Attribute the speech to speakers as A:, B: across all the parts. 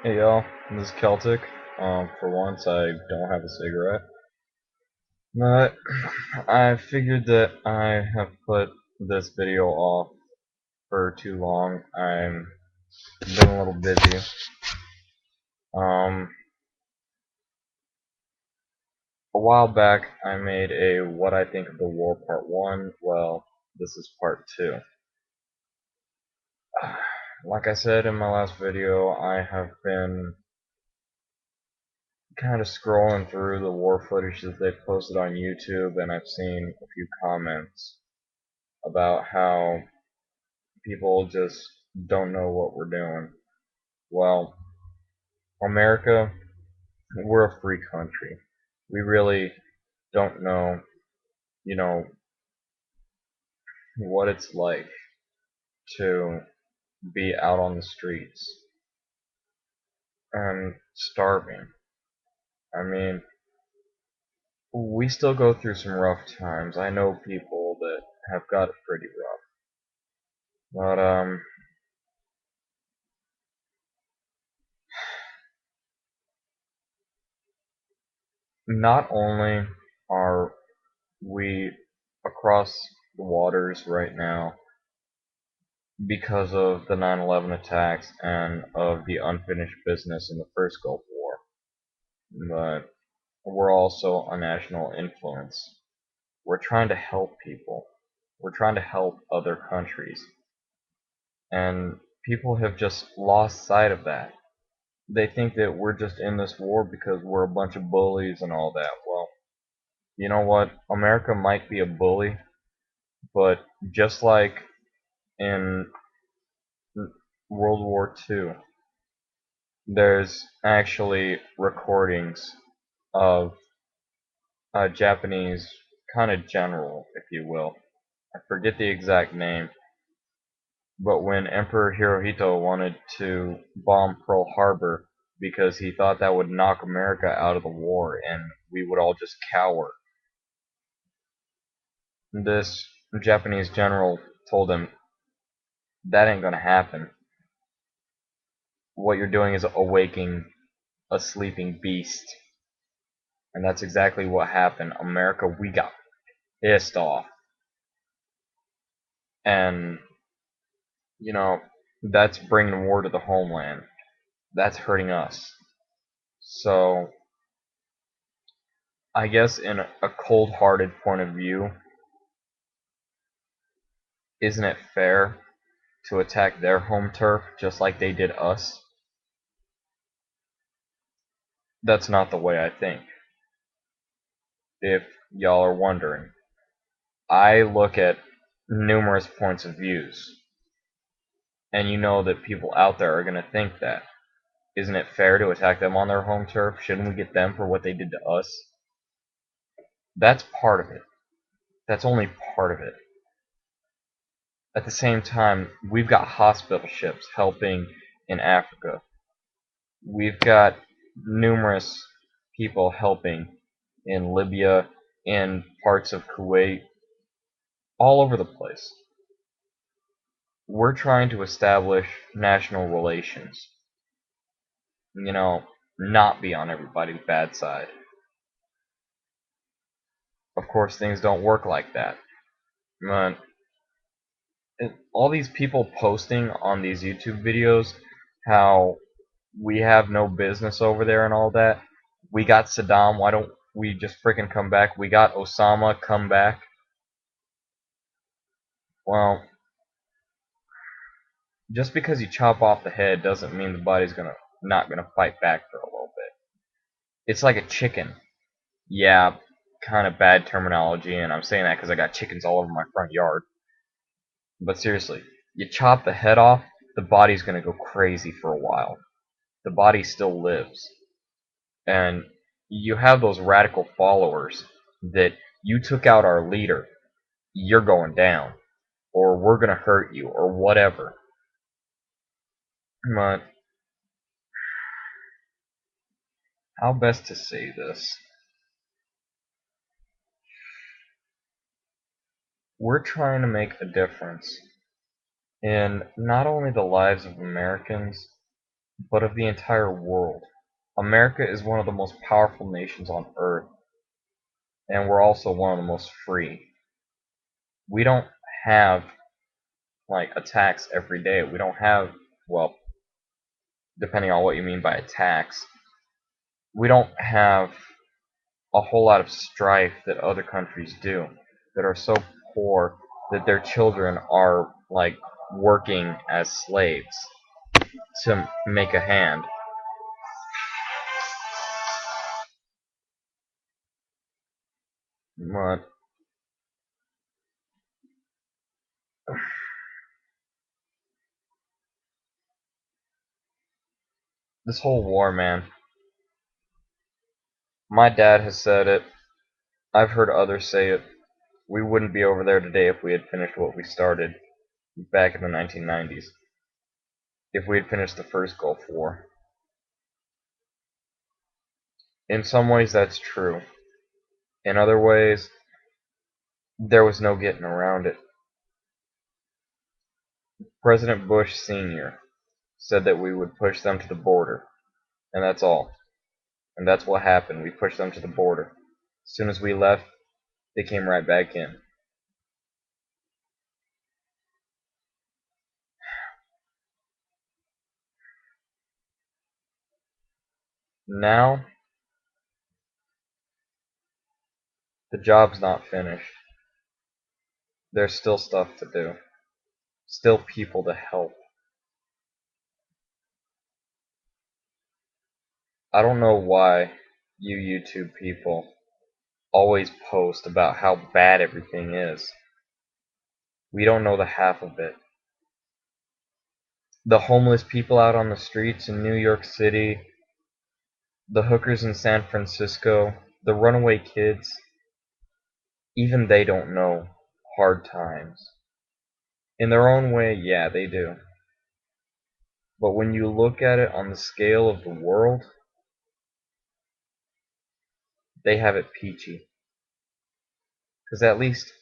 A: Hey y'all, this is Celtic. For once, I don't have a cigarette, but I figured that I have put this video off for too long. I'm been a little busy. Um, a while back, I made a What I Think of the War Part 1. Well, this is Part 2. Like I said in my last video, I have been kind of scrolling through the war footage that they posted on YouTube, and I've seen a few comments about how people just don't know what we're doing. Well, America, we're a free country. We really don't know, you know, what it's like to be out on the streets and starving. I mean, we still go through some rough times. I know people that have got it pretty rough. But not only are we across the waters right now because of the 9/11 attacks and of the unfinished business in the first Gulf War, but we're also a national influence. We're trying to help people. We're trying to help other countries. And people have just lost sight of that. They think that we're just in this war because we're a bunch of bullies and all that. Well, you know what? America might be a bully, but just like in World War II, there's actually recordings of a Japanese kind of general, if you will. I forget the exact name, but when Emperor Hirohito wanted to bomb Pearl Harbor because he thought that would knock America out of the war and we would all just cower, this Japanese general told him, that ain't gonna happen. What you're doing is awaking a sleeping beast. And that's exactly what happened. America, we got pissed off. And, you know, that's bringing war to the homeland. That's hurting us. So, I guess in a cold-hearted point of view, isn't it fair to attack their home turf just like they did us? That's not the way I think. If y'all are wondering, I look at numerous points of views, and you know that people out there are going to think that. Isn't it fair to attack them on their home turf? Shouldn't we get them for what they did to us? That's part of it. That's only part of it. At the same time, we've got hospital ships helping in Africa. We've got numerous people helping in Libya, in parts of Kuwait, all over the place. We're trying to establish national relations. You know, not be on everybody's bad side. Of course, things don't work like that. But all these people posting on these YouTube videos how we have no business over there and all that. We got Saddam, why don't we just freaking come back? We got Osama, come back. Well, just because you chop off the head doesn't mean the body's not gonna fight back for a little bit. It's like a chicken. Yeah, kind of bad terminology, and I'm saying that because I got chickens all over my front yard. But seriously, you chop the head off, the body's gonna go crazy for a while. The body still lives. And you have those radical followers that you took out our leader, you're going down, or we're going to hurt you, or whatever. But how best to say this? We're trying to make a difference in not only the lives of Americans, but of the entire world. America is one of the most powerful nations on earth, and we're also one of the most free. We don't have like attacks every day. We don't have, well, depending on what you mean by attacks, we don't have a whole lot of strife that other countries do that are so poor that their children are like working as slaves to make a hand. But this whole war, man, my dad has said it. I've heard others say it. We wouldn't be over there today if we had finished what we started back in the 1990s. If we had finished the first Gulf War. In some ways, that's true. In other ways, there was no getting around it. President Bush Sr. said that we would push them to the border, and that's all. And that's what happened. We pushed them to the border. As soon as we left, they came right back in. Now, the job's not finished. There's still stuff to do. Still people to help. I don't know why you YouTube people always post about how bad everything is. We don't know the half of it. The homeless people out on the streets in New York City, the hookers in San Francisco, the runaway kids, even they don't know hard times. In their own way, yeah, they do. But when you look at it on the scale of the world, they have it peachy. Because at least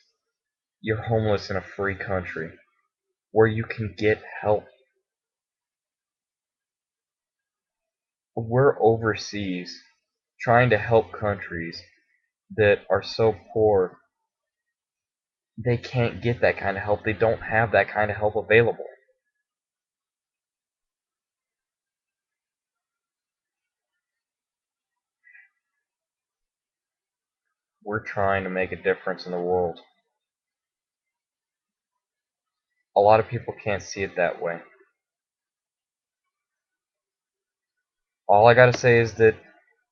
A: you're homeless in a free country where you can get help. We're overseas trying to help countries that are so poor they can't get that kind of help. They don't have that kind of help available. We're trying to make a difference in the world. A lot of people can't see it that way. All I gotta say is that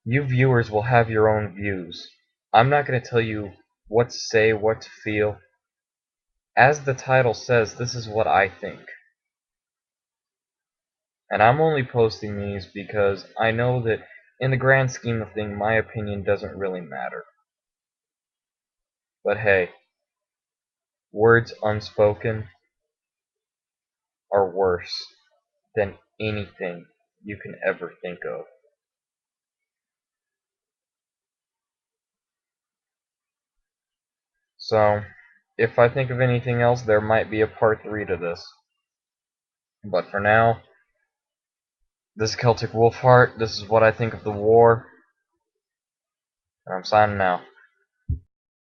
A: you viewers will have your own views. I'm not gonna tell you what to say, what to feel. As the title says, this is what I think. And I'm only posting these because I know that in the grand scheme of things, my opinion doesn't really matter. But hey, words unspoken are worse than anything you can ever think of. So, if I think of anything else, there might be a part 3 to this. But for now, this is Celtic Wolfheart. This is what I think of the war. And I'm signing out.